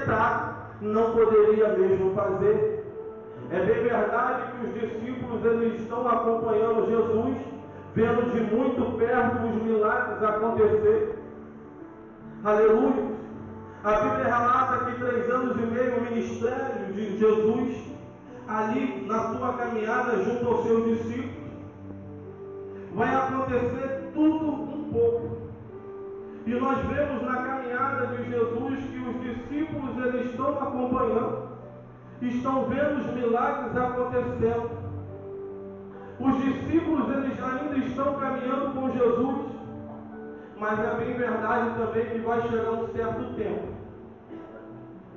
penetrar, não poderia mesmo fazer. É bem verdade que os discípulos eles estão acompanhando Jesus, vendo de muito perto os milagres acontecer. Aleluia! A Bíblia relata que 3 anos e meio o ministério de Jesus, ali na sua caminhada junto aos seus discípulos, vai acontecer tudo um pouco. E nós vemos na caminhada de Jesus que os discípulos eles estão acompanhando, estão vendo os milagres acontecendo. Os discípulos eles ainda estão caminhando com Jesus, mas é bem verdade também que vai chegar um certo tempo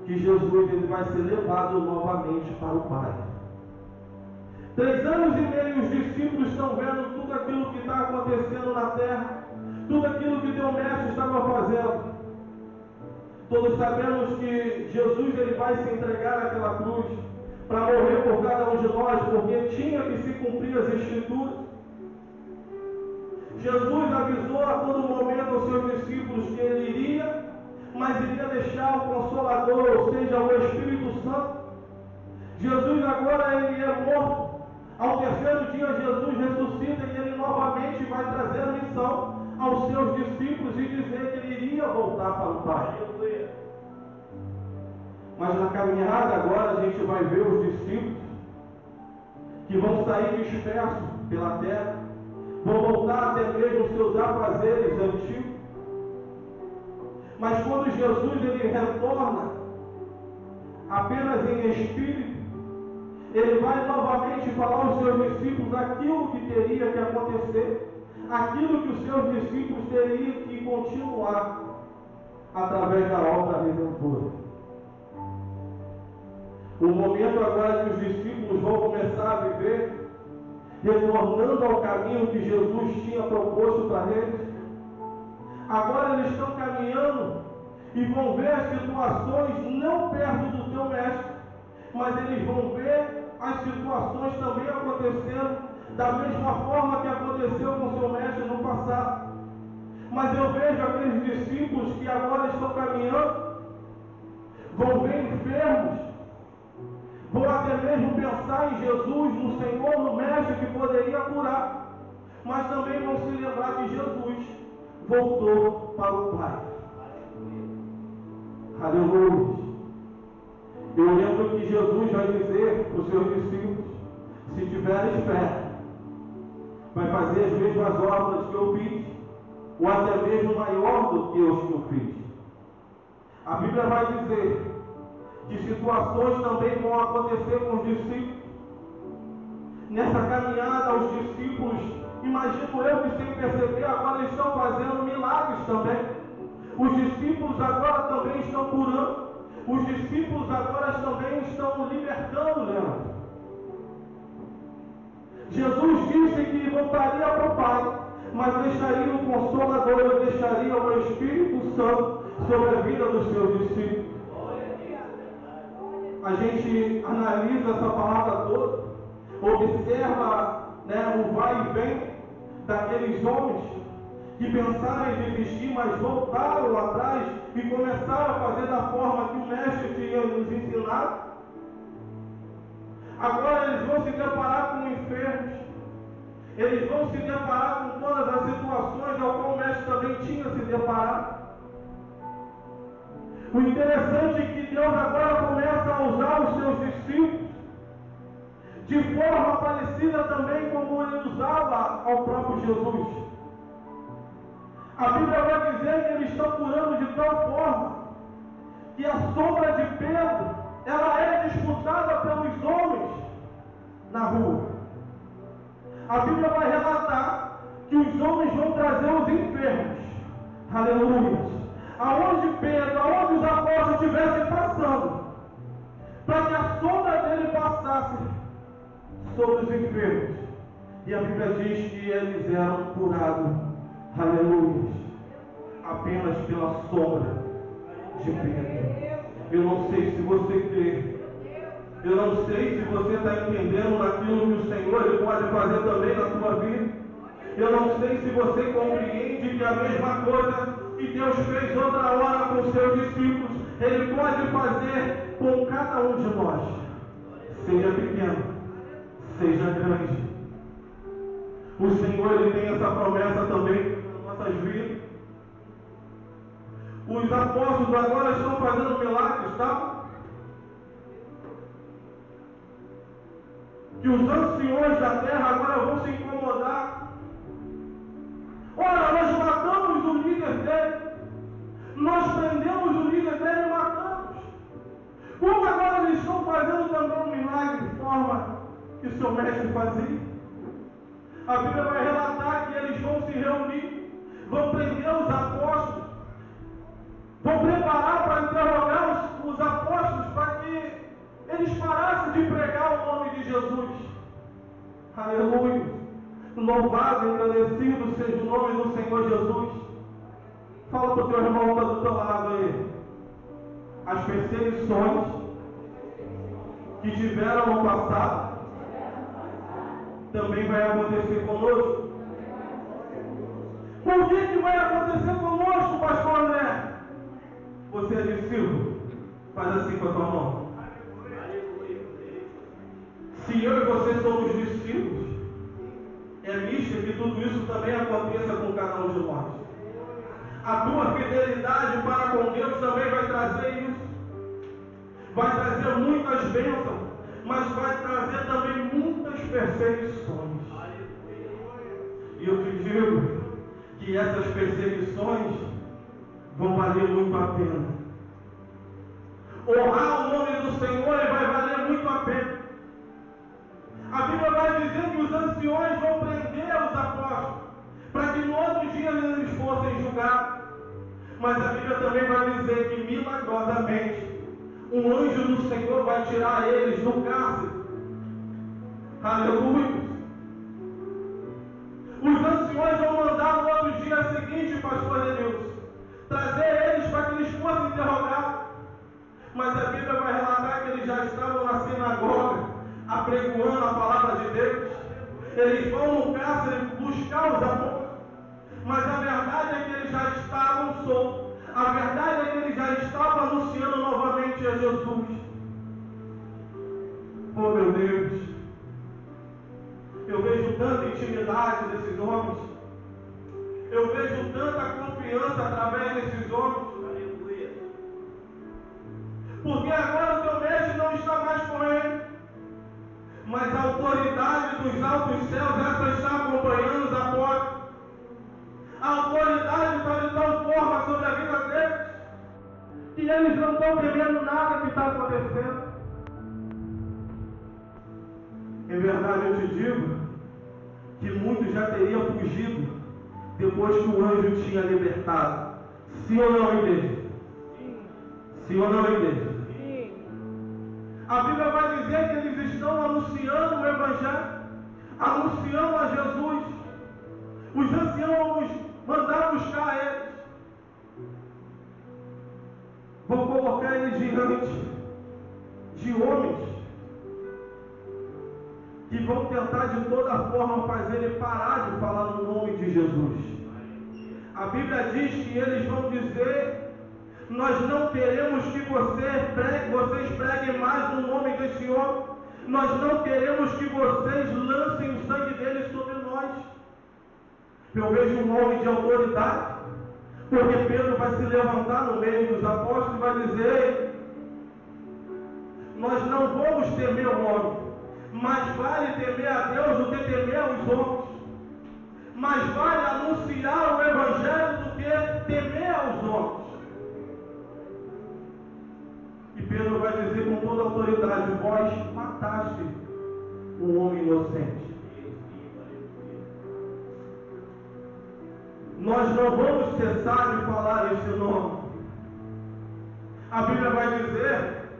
que Jesus ele vai ser levado novamente para o Pai. 3 anos e meio os discípulos estão vendo tudo aquilo que está acontecendo na terra, tudo aquilo que teu mestre estava fazendo. Todos sabemos que Jesus ele vai se entregar naquela cruz para morrer por cada um de nós, porque tinha que se cumprir as Escrituras. Jesus avisou a todo momento aos seus discípulos que ele iria, mas iria deixar o Consolador, ou seja, o Espírito Santo. Jesus agora ele é morto. Ao terceiro dia Jesus ressuscita e ele novamente vai trazer a missão aos seus discípulos e dizer que ele iria voltar para o Pai. Mas na caminhada agora a gente vai ver os discípulos que vão sair dispersos pela terra, vão voltar até mesmo os seus afazeres antigos. Mas quando Jesus ele retorna apenas em espírito, ele vai novamente falar aos seus discípulos aquilo que teria que acontecer, aquilo que os seus discípulos teriam que continuar através da obra redentora. O momento agora que os discípulos vão começar a viver, retornando ao caminho que Jesus tinha proposto para eles. Agora eles estão caminhando e vão ver as situações não perto do teu mestre, mas eles vão ver as situações também acontecendo da mesma forma que aconteceu com seu mestre no passado. Mas eu vejo aqueles discípulos que agora estão caminhando, vão ver enfermos, vão até mesmo pensar em Jesus, no Senhor, no Mestre que poderia curar, mas também vão se lembrar que Jesus voltou para o Pai. Aleluia! Eu lembro que Jesus vai dizer para os seus discípulos: se tiveres fé, vai fazer as mesmas obras que eu fiz, ou até mesmo maior do que os que eu fiz. A Bíblia vai dizer que situações também vão acontecer com os discípulos. Nessa caminhada, os discípulos, imagino eu que sem perceber, agora estão fazendo milagres também. Os discípulos agora também estão curando. Os discípulos agora também estão libertando, Leandro. Jesus disse que voltaria para o Pai, mas deixaria o Consolador, deixaria o Espírito Santo sobre a vida dos seus discípulos. A gente analisa essa palavra toda, observa o vai e vem daqueles homens que pensaram em desistir, mas voltaram atrás e começaram a fazer da forma que o Mestre tinha nos ensinado. Agora eles vão se deparar com enfermos, eles vão se deparar com todas as situações ao qual o Mestre também tinha se deparado. O interessante é que Deus agora começa a usar os seus discípulos de forma parecida também como ele usava ao próprio Jesus. A Bíblia vai dizer que eles estão curando de tal forma que a sombra de Pedro ela é disputada pelos homens na rua. A Bíblia vai relatar que os homens vão trazer os enfermos. Aleluia! Aonde Pedro, aonde os apóstolos estivessem passando, para que a sombra dele passasse sobre os enfermos. E a Bíblia diz que eles eram curados, aleluia, apenas pela sombra de Pedro. Eu não sei se você crê, eu não sei se você está entendendo naquilo que o Senhor ele pode fazer também na tua vida. Eu não sei se você compreende que a mesma coisa que Deus fez outra hora com os seus discípulos, Ele pode fazer com cada um de nós, seja pequeno, seja grande. O Senhor, Ele tem essa promessa também nas nossas vidas. Os apóstolos agora estão fazendo milagres, tá? Que os anciões da terra agora vão se incomodar. Ora, nós matamos o líder dele. Nós prendemos o líder dele e matamos. Como agora eles estão fazendo também um milagre de forma que o seu mestre fazia? A Bíblia vai relatar que eles vão se reunir, vão prender os apóstolos, vão preparar para interrogar os apóstolos para que eles parassem de pregar o nome de Jesus. Aleluia! Louvado e agradecido seja o nome do Senhor Jesus. Fala para o teu irmão que está do teu lado aí. As perseguições que tiveram no passado também vai acontecer conosco. Por que vai acontecer conosco, pastor André? Você é discípulo? Faz assim com a tua mão. Se eu e você somos discípulos, é místico que tudo isso também aconteça com cada um de nós. A tua fidelidade para com Deus também vai trazer isso. Vai trazer muitas bênçãos, mas vai trazer também muitas perseguições. E eu te digo que essas perseguições vão valer muito a pena. Honrar o nome do Senhor vai valer muito a pena. A Bíblia vai dizer que os anciões vão prender os apóstolos, para que no outro dia eles fossem julgados. Mas a Bíblia também vai dizer que milagrosamente um anjo do Senhor vai tirar eles do cárcere. Aleluia! Os anciões vão mandar no outro dia seguinte, pastor Denilson, trazer eles para que eles fossem interrogados. Mas a Bíblia vai relatar que eles já estavam na sinagoga, apregoando a palavra de Deus. Eles vão no cárcere buscar os apóstolos. Mas a verdade é que eles já estavam soltos. A verdade é que eles já estavam anunciando novamente a Jesus. Oh meu Deus, eu vejo tanta intimidade desses homens. Eu vejo tanta confiança através desses homens. Porque agora o teu mestre não está mais com ele. Mas a autoridade dos altos céus, essa está acompanhando os apóstolos. A autoridade está de tal forma sobre a vida deles, que eles não estão temendo nada que está acontecendo. Em verdade eu te digo, que muitos já teriam fugido, depois que o anjo tinha libertado. Sim ou não, igreja? Sim ou não, igreja? A Bíblia vai dizer que eles estão anunciando o Evangelho, anunciando a Jesus. Os anciãos vão mandar buscar eles, vão colocar eles diante de homens que vão tentar de toda forma fazer ele parar de falar no nome de Jesus. A Bíblia diz que eles vão dizer: nós não queremos que vocês preguem mais no nome desse homem. Nós não queremos que vocês lancem o sangue dele sobre nós. Eu vejo um homem de autoridade, porque Pedro vai se levantar no meio dos apóstolos e vai dizer: nós não vamos temer o homem, mas vale temer a Deus do que temer aos homens. Mais vale anunciar o Evangelho do que temer aos homens. E Pedro vai dizer com toda a autoridade: vós mataste um homem inocente. Nós não vamos cessar de falar esse nome. A Bíblia vai dizer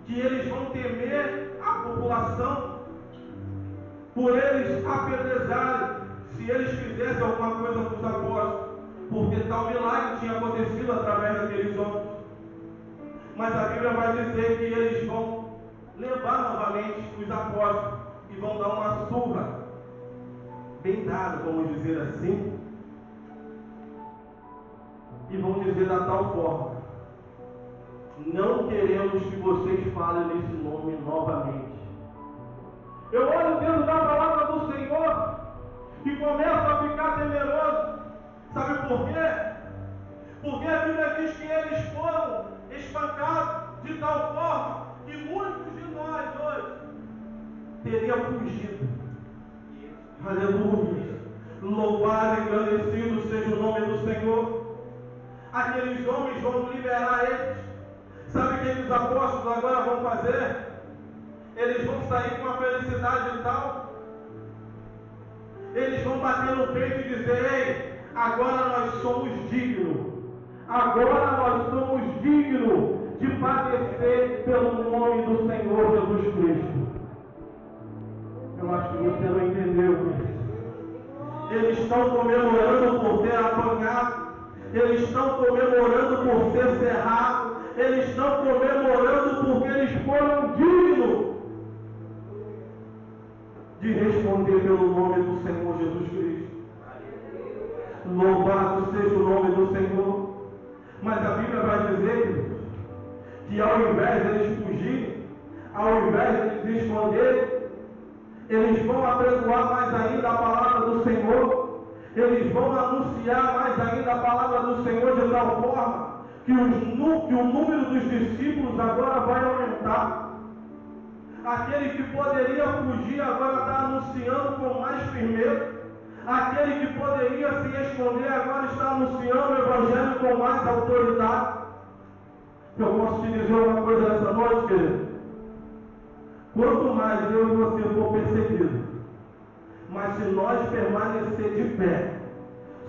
que eles vão temer a população, por eles apedrejarem, se eles fizessem alguma coisa com os apóstolos, porque tal milagre tinha acontecido através daqueles homens. Mas a Bíblia vai dizer que eles vão levar novamente os apóstolos e vão dar uma surra, bem dada, vamos dizer assim, e vão dizer da tal forma não queremos que vocês falem nesse nome novamente. Eu olho dentro da palavra do Senhor e começo a ficar temeroso. Sabe por quê? Porque a Bíblia diz que eles foram espancados de tal forma que muitos de nós hoje teriam fugido. Aleluia! Louvado e engrandecido seja o nome do Senhor. Aqueles homens vão liberar eles. Sabe o que os apóstolos agora vão fazer? Eles vão sair com uma felicidade tal. Eles vão bater no peito e dizer: ei, agora nós somos dignos. Agora nós somos dignos de padecer pelo nome do Senhor Jesus Cristo. Eu acho que você não entendeu isso. Eles estão comemorando por ter apanhado. Eles estão comemorando por ser cerrado. Eles estão comemorando porque eles foram dignos de responder pelo nome do Senhor Jesus Cristo. Louvado seja o nome do Senhor. Mas a Bíblia vai dizer que ao invés de eles fugirem, ao invés de eles esconderem, eles vão apregoar mais ainda a palavra do Senhor. Eles vão anunciar mais ainda a palavra do Senhor de tal forma que o número dos discípulos agora vai aumentar. Aquele que poderia fugir agora está anunciando com mais firmeza. Aquele que poderia se esconder agora está anunciando o Evangelho com mais autoridade. Eu posso te dizer uma coisa nessa noite, querido. Quanto mais eu e você for perseguidos, mas se nós permanecer de pé,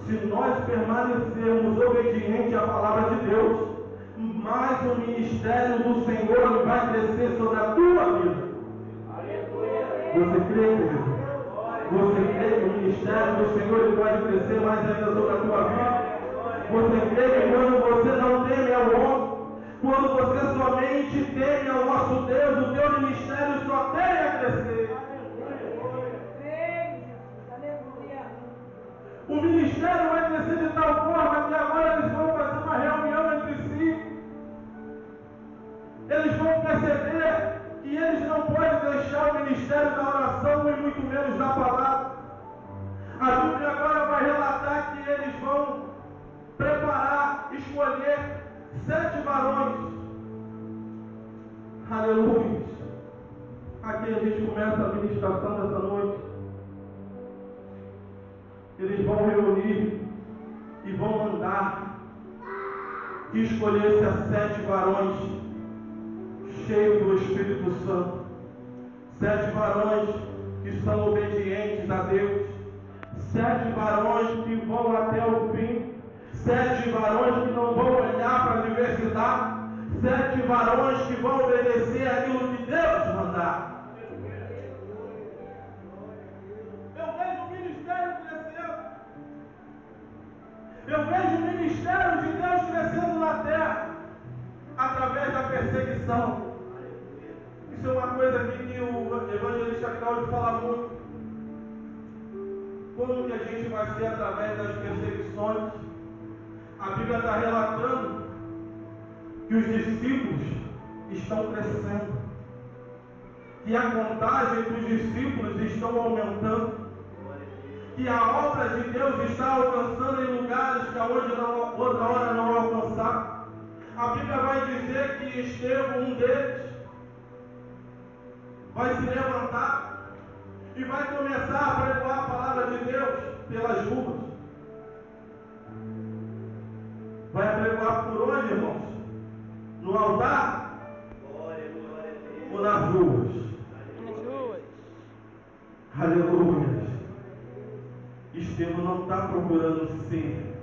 se nós permanecermos obedientes à palavra de Deus, mais o ministério do Senhor vai crescer sobre a tua vida. Você crê, querido? Você crê que o ministério do Senhor pode crescer mais ainda sobre a tua vida? Você crê que quando você não teme ao homem, quando você somente teme ao nosso Deus, o teu ministério só tem a crescer? O ministério vai crescer de tal forma que agora eles vão fazer uma reunião entre si. Eles vão perceber que eles não podem deixar o ministério da oração e muito menos da palavra. A Bíblia agora vai relatar que eles vão preparar, escolher 7 varões. Aleluia. Aqui a gente começa a ministração dessa noite. Eles vão reunir e vão mandar que escolhesse a 7 varões cheios do Espírito Santo. 7 varões que são obedientes a Deus. 7 varões que vão até o fim. 7 varões que não vão olhar para a adversidade. 7 varões que vão obedecer aquilo que Deus mandar. Eu vejo o ministério crescendo. Eu vejo o ministério de Deus crescendo na terra através da perseguição. Isso é uma coisa aqui que o evangelista Cláudio fala muito. Como que a gente vai ser através das perseguições? A Bíblia está relatando que os discípulos estão crescendo, que a contagem dos discípulos estão aumentando, que a obra de Deus está alcançando em lugares que outra hora não alcançaram. A Bíblia vai dizer que Estevão, um deles, vai se levantar e vai começar a pregoar a palavra de Deus pelas ruas. Vai pregoar por onde, irmãos? No altar? Ou nas ruas? Nas ruas. Aleluia. Estevão não está procurando ser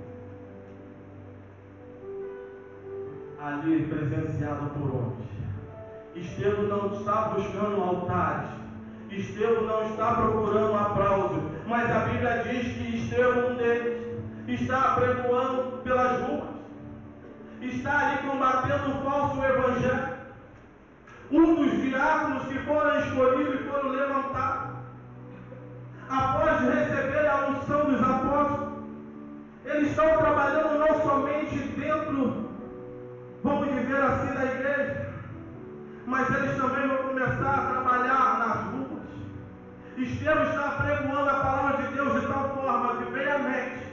ali presenciado por homens. Estevão não está buscando altares. Estevão não está procurando aplauso. Mas a Bíblia diz que Estevão, um deles, está pregoando pelas ruas. Está ali combatendo o falso evangelho. Um dos diáconos que foram escolhidos e foram levantados, após receber a unção dos apóstolos, eles estão trabalhando não somente dentro, vamos dizer assim, da igreja mas eles também vão começar a trabalhar nas ruas. Estevão está apregoando a palavra de Deus de tal forma que veemente,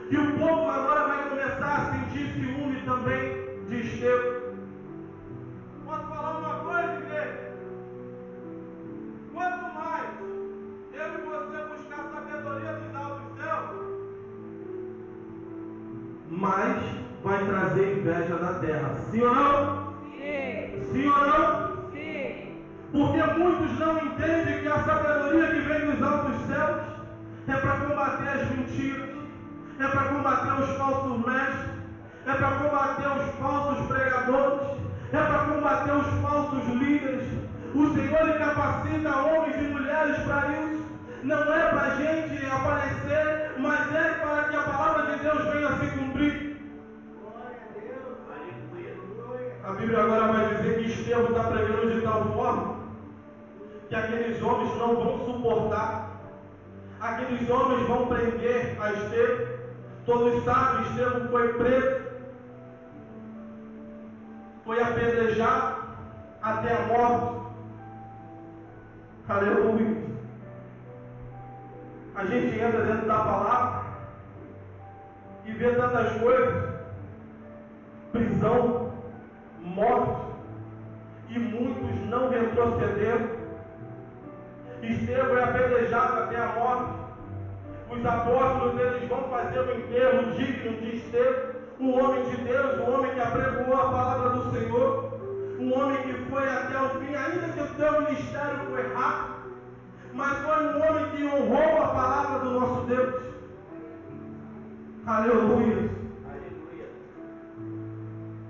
que o povo agora vai começar a sentir ciúme também de Estevão. Posso falar uma coisa, igreja? Quanto mais eu e você buscar sabedoria dos altos céus, mais vai trazer inveja da terra. Sim ou não? Sim. Sim ou não? Sim. Porque muitos não entendem que a sabedoria que vem dos altos céus é para combater as mentiras, é para combater os falsos mestres, é para combater os falsos pregadores, é para combater os falsos líderes. O Senhor capacita homens e mulheres para isso. Não é para a gente aparecer, mas é para que a palavra de Deus venha se cumprir. Glória a Deus. A Bíblia agora vai dizer que Estevão está pregando de tal forma que aqueles homens não vão suportar. Aqueles homens vão prender a Estevão. Todos sabem, Estevão foi preso, foi apedrejado até a morte. Aleluia. A gente entra dentro da palavra e vê tantas coisas: prisão, morte, e muitos não retrocederam. Estevão é apedrejado até a morte. Os apóstolos, eles vão fazer um enterro digno de Estevão, um homem de Deus, um homem que apregoou a palavra do Senhor, um homem que foi até o fim, ainda que o teu ministério foi rápido, mas foi um homem que honrou a palavra do nosso Deus. Aleluia. Aleluia.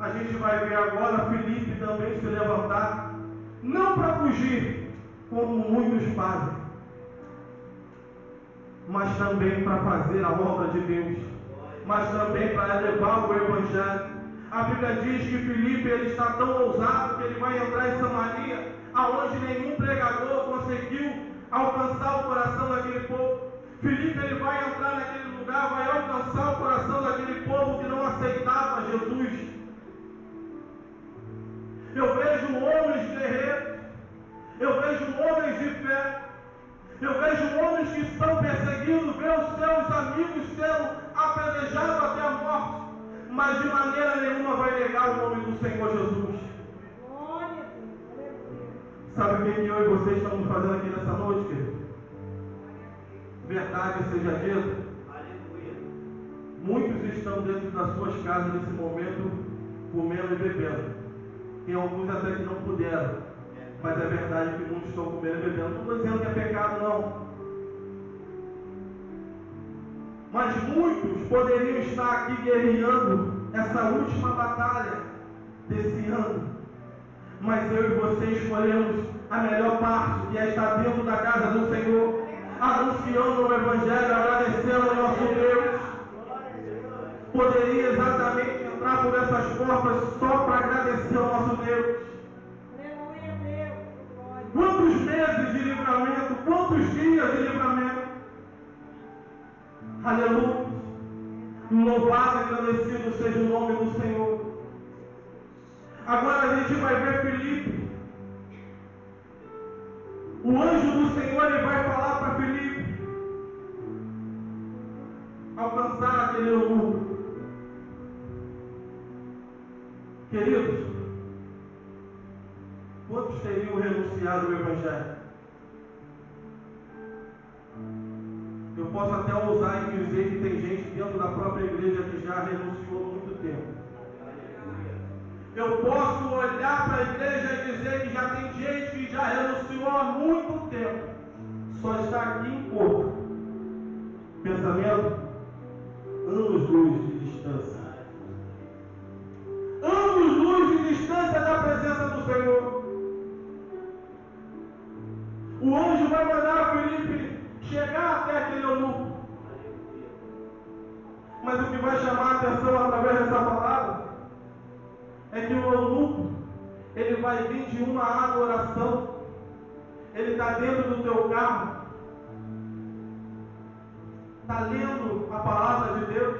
A gente vai ver agora Filipe também se levantar, não para fugir, como muitos fazem, mas também para fazer a obra de Deus, mas também para levar o Evangelho. A Bíblia diz que Filipe, ele está tão ousado que ele vai entrar em Samaria, aonde nenhum pregador conseguiu alcançar o coração daquele povo. Filipe, ele vai entrar naquele lugar, vai alcançar o coração daquele povo que não aceitava Jesus. Eu vejo homens guerreiros, eu vejo homens de fé, eu vejo homens que são perseguidos, ver os seus amigos sendo apedrejados até a morte, mas de maneira nenhuma vai negar o nome do Senhor Jesus. Glória a Deus. Sabe o que eu e você estamos fazendo aqui nessa noite, querido? Verdade seja dita. Aleluia. Muitos estão dentro das suas casas nesse momento, comendo e bebendo. Tem alguns até que não puderam, mas é verdade que muitos estão comendo e bebendo. Não estou dizendo que é pecado, não. Mas muitos poderiam estar aqui guerreando essa última batalha desse ano. Mas eu e você escolhemos a melhor parte, que é estar dentro da casa do Senhor, anunciando o Evangelho, agradecendo ao nosso Deus. Poderia exatamente entrar por essas portas só para agradecer ao nosso Deus. Aleluia, Deus. Glória. Quantos meses de livramento, quantos dias de livramento. Aleluia. Louvado e agradecido seja o nome do Senhor. Agora a gente vai ver Filipe. O anjo do Senhor, ele vai falar para Filipe alcançar aquele eunuco. Queridos, quantos teriam renunciado ao Evangelho? Eu posso até ousar em dizer que tem gente dentro da própria igreja que já renunciou há muito tempo. Eu posso olhar para a igreja e dizer que já tem gente que já renunciou há muito tempo. Só está aqui em corpo. Pensamento? Anos-luz de distância. Anos-luz de distância da presença do Senhor. O anjo vai mandar Filipe chegar até aquele eunuco. Mas o que vai chamar a atenção através dessa palavra é que o eunuco, ele vai vir de uma adoração. Ele está dentro do teu carro, está lendo a palavra de Deus.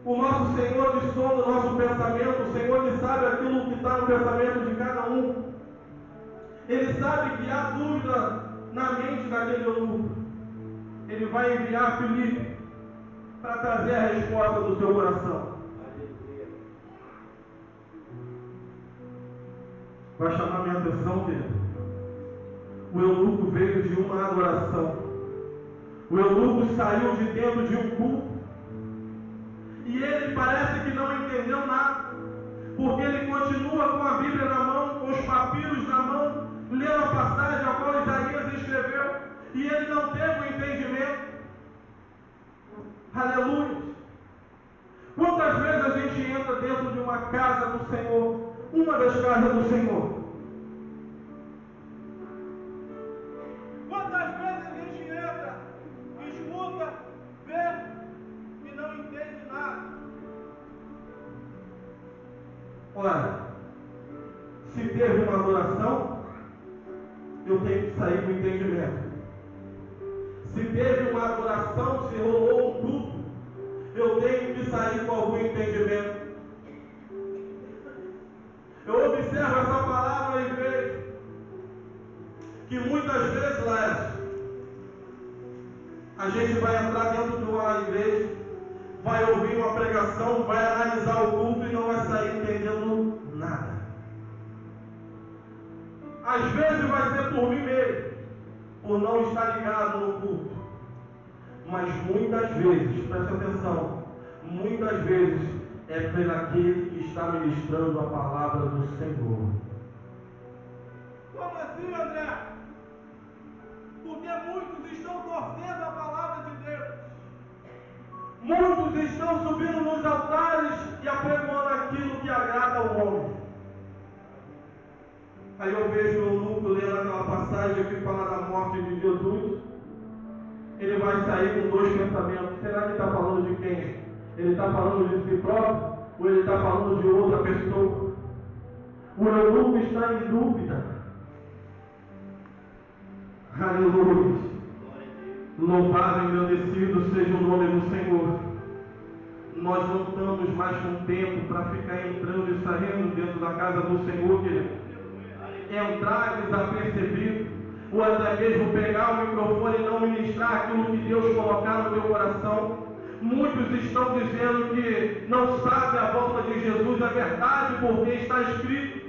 O nosso Senhor diz todo o nosso pensamento, o Senhor diz sabe aquilo que está no pensamento de cada um. Ele sabe que há dúvida na mente daquele eunuco. Ele vai enviar Filipe para trazer a resposta do seu coração. Vai chamar minha atenção dele. O eunuco veio de uma adoração. O eunuco saiu de dentro de um culto. E ele parece que não entendeu nada. Porque ele continua com a Bíblia na mão, com os papiros na mão, lendo a passagem a qual Isaías escreveu. E ele não teve o entendimento. Aleluia. Quantas vezes a gente entra dentro de uma casa do Senhor, uma das casas do Senhor? Quantas vezes a gente entra, escuta, vê e não entende nada? Olha, se teve uma adoração, eu tenho que sair com entendimento. Se teve uma adoração, se rolou um culto, eu tenho que sair com algum entendimento. Eu observo essa palavra e vejo que muitas vezes, Laércio, a gente vai entrar dentro de uma igreja, vai ouvir uma pregação, vai analisar o culto e não vai sair entendendo nada. Às vezes vai ser por mim mesmo, por não estar ligado no culto. Mas muitas vezes, preste atenção, muitas vezes é por aquele que está ministrando a palavra do Senhor. Como assim, André? Porque muitos estão torcendo a palavra de Deus. Muitos estão subindo nos altares e apregoando aquilo que agrada ao homem. Aí eu vejo o eunuco lendo aquela passagem que fala da morte de Jesus. Ele vai sair com dois pensamentos. Será que está falando de quem? Ele está falando de si próprio? Ou ele está falando de outra pessoa? O eunuco está em dúvida. Aleluia. Louvado e engrandecido seja o nome do Senhor. Nós não estamos mais com tempo para ficar entrando e saindo dentro da casa do Senhor, querido. Entrar desapercebido, ou até mesmo pegar o microfone e não ministrar aquilo que Deus colocar no teu coração. Muitos estão dizendo que não sabem a volta de Jesus, é verdade, porque está escrito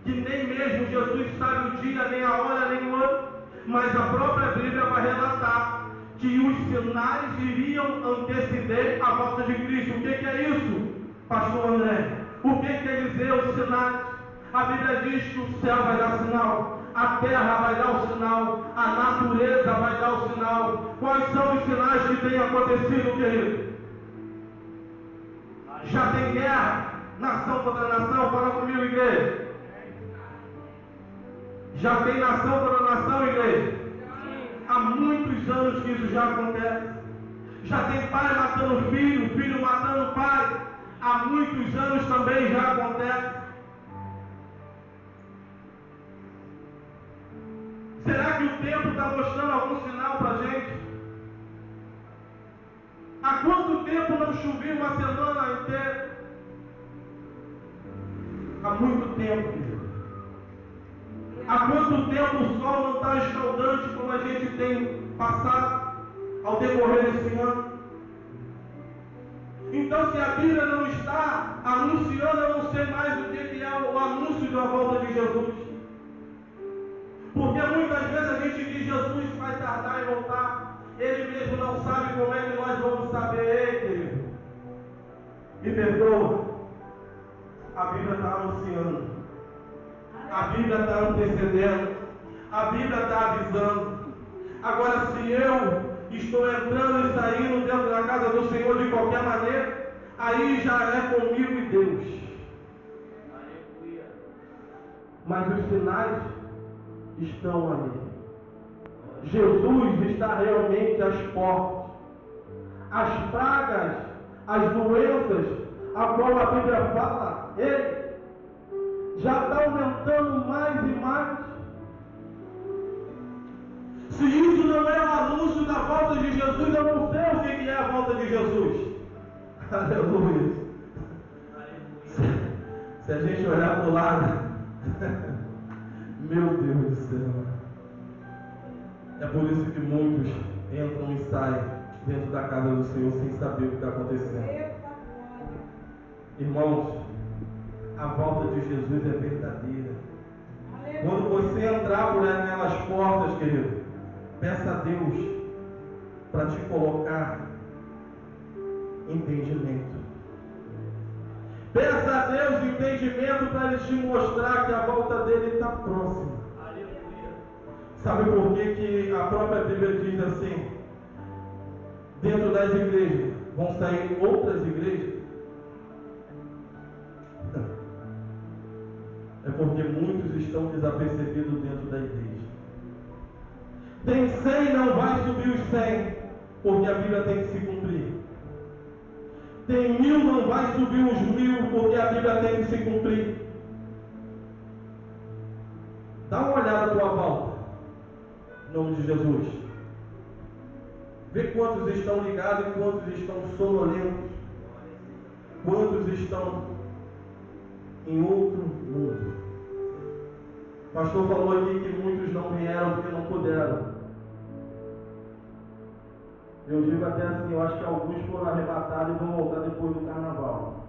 que nem mesmo Jesus sabe o dia, nem a hora, nem o ano, mas a própria Bíblia vai relatar que os sinais iriam anteceder a volta de Cristo. O que é isso, pastor André? O que quer dizer os sinais? A Bíblia diz que o céu vai dar sinal, a terra vai dar o sinal, a natureza vai dar o sinal. Quais são os sinais que têm acontecido, querido? Já tem guerra, nação contra nação. Fala comigo, igreja. Já tem nação contra nação, igreja? Há muitos anos que isso já acontece. Já tem pai matando filho, filho matando pai. Há muitos anos também já acontece. Será que o tempo está mostrando algum sinal para a gente? Há quanto tempo não chovia uma semana inteira? Há muito tempo, querido. Há quanto tempo o sol não está escaldante como a gente tem passado ao decorrer desse ano? Então, se a Bíblia não está anunciando, eu não sei mais o que é o anúncio da volta de Jesus. Porque muitas vezes a gente diz Jesus vai tardar em voltar. Ele mesmo não sabe como é que nós vamos saber. Ei, querido, me perdoa. A Bíblia está anunciando. A Bíblia está antecedendo. A Bíblia está avisando. Agora, se eu estou entrando e saindo dentro da casa do Senhor de qualquer maneira, aí já é comigo e Deus. Mas os sinais estão ali. Jesus está realmente às portas. As pragas, as doenças, a qual a Bíblia fala, ele já está aumentando mais e mais. Se isso não é o anúncio da volta de Jesus, eu não sei o que é a volta de Jesus. Aleluia. Se a gente olhar para o lado, meu Deus do céu. É por isso que muitos entram e saem dentro da casa do Senhor sem saber o que está acontecendo. Irmãos, a volta de Jesus é verdadeira. Quando você entrar por aquelas portas, querido, peça a Deus para te colocar entendimento. Peça a Deus entendimento para Ele te mostrar que a volta dele está próxima. Sabe por que a própria Bíblia diz assim? Dentro das igrejas vão sair outras igrejas? É porque muitos estão desapercebidos dentro da igreja. Tem 100, não vai subir os 100, porque a Bíblia tem que se cumprir. Tem 1000, não vai subir os 1000, porque a Bíblia tem que se cumprir. Dá uma olhada à tua volta, em nome de Jesus. Vê quantos estão ligados e quantos estão sonolentos. Quantos estão em outro mundo. O pastor falou aqui que muitos não vieram porque não puderam. Eu digo até assim, eu acho que alguns foram arrebatados e vão voltar depois do carnaval.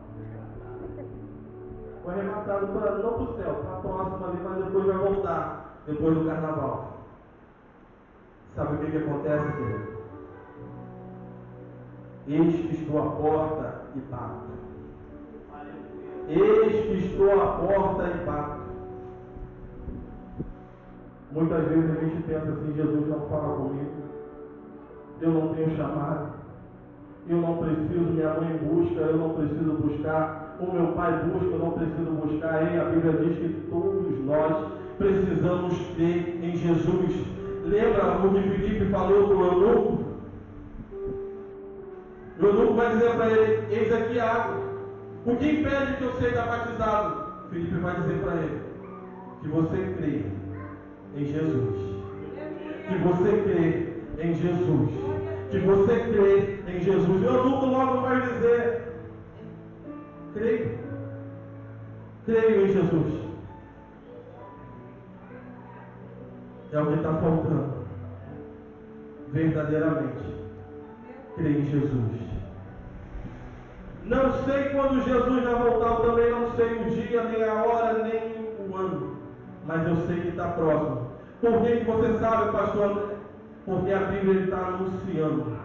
Foi arrebatado não para o céu, para a próxima ali, mas depois vai voltar, depois do carnaval. Sabe o que acontece, querido? Eis que estou à porta e bato. Eis que estou à porta e bato. Muitas vezes a gente pensa assim, Jesus não fala comigo. Eu não tenho chamado, eu não preciso, minha mãe busca, eu não preciso buscar, o meu pai busca, eu não preciso buscar. E a Bíblia diz que todos nós precisamos crer em Jesus. Lembra o que Filipe falou para o eunuco? O eunuco vai dizer para ele, eis aqui a água. O que impede que eu seja batizado? Filipe vai dizer para ele, que você crê em Jesus. Que você crê em Jesus, que você crê em Jesus. Eu nunca logo vai dizer, creio em Jesus. É o que está faltando, verdadeiramente, creio em Jesus. Não sei quando Jesus vai voltar, eu também não sei o dia, nem a hora, nem o ano, mas eu sei que está próximo. Por que você sabe, pastor? Porque a Bíblia está anunciando.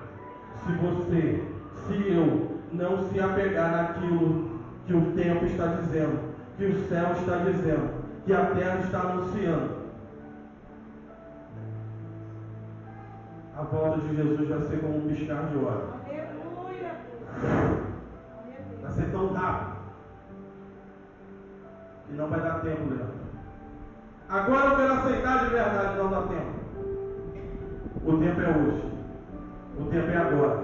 Se eu não se apegar naquilo que o tempo está dizendo, que o céu está dizendo, que a terra está anunciando, a volta de Jesus vai ser como um piscar de olhos. Vai ser tão rápido que não vai dar tempo, Leandro. Agora eu quero aceitar de verdade, não dá tempo. O tempo é hoje. O tempo é agora.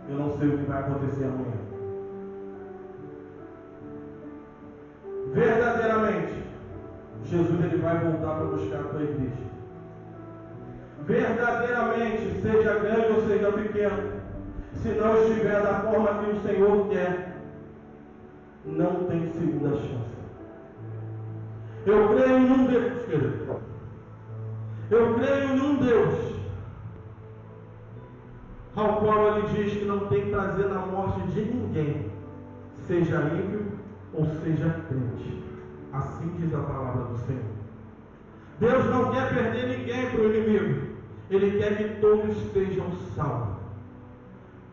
Eu não sei o que vai acontecer amanhã. Verdadeiramente, Jesus ele vai voltar para buscar a tua igreja. Verdadeiramente, seja grande ou seja pequeno, se não estiver da forma que o Senhor quer, não tem segunda chance. Eu creio num Deus, querido. Eu creio num Deus ao qual ele diz que não tem prazer na morte de ninguém, seja ímpio ou seja crente. Assim diz a palavra do Senhor. Deus não quer perder ninguém para o inimigo. Ele quer que todos sejam salvos.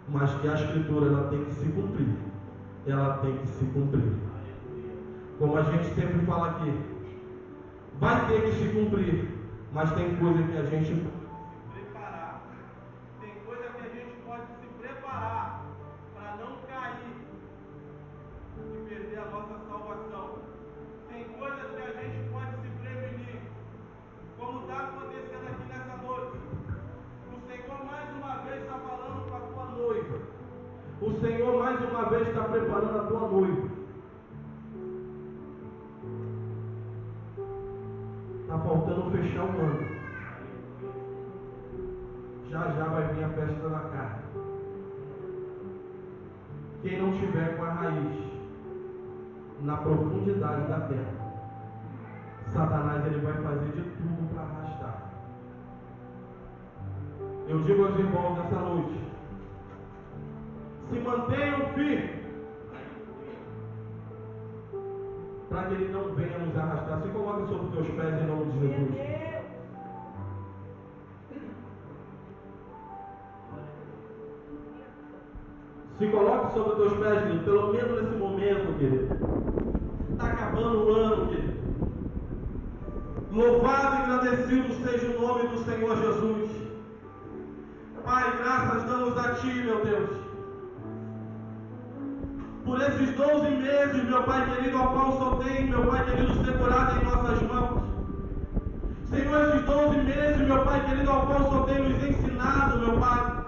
Mas que a Escritura ela tem que se cumprir. Ela tem que se cumprir. Como a gente sempre fala aqui, vai ter que se cumprir. Mas tem coisa que a gente pode se preparar. Tem coisa que a gente pode se preparar para não cair e perder a nossa salvação. Tem coisas que a gente pode se prevenir, como está acontecendo aqui nessa noite. O Senhor mais uma vez está falando com a tua noiva. O Senhor mais uma vez está preparando a tua noiva. Está faltando fechar o ano. Já vai vir a festa da carne. Quem não tiver com a raiz na profundidade da terra, Satanás ele vai fazer de tudo para arrastar. Eu digo aos irmãos nessa noite: se mantenham firmes, para que ele não venha nos arrastar. Se coloca sobre os teus pés em nome de Jesus. Se coloque sobre os teus pés, querido, pelo menos nesse momento, querido. Está acabando o ano, querido. Louvado e agradecido seja o nome do Senhor Jesus. Pai, graças damos a Ti, meu Deus, por esses 12 meses, meu Pai querido, ao qual só tem, meu Pai querido, segurado em nossas mãos. Senhor, esses 12 meses, meu Pai querido, ao qual só tem nos ensinado, meu Pai,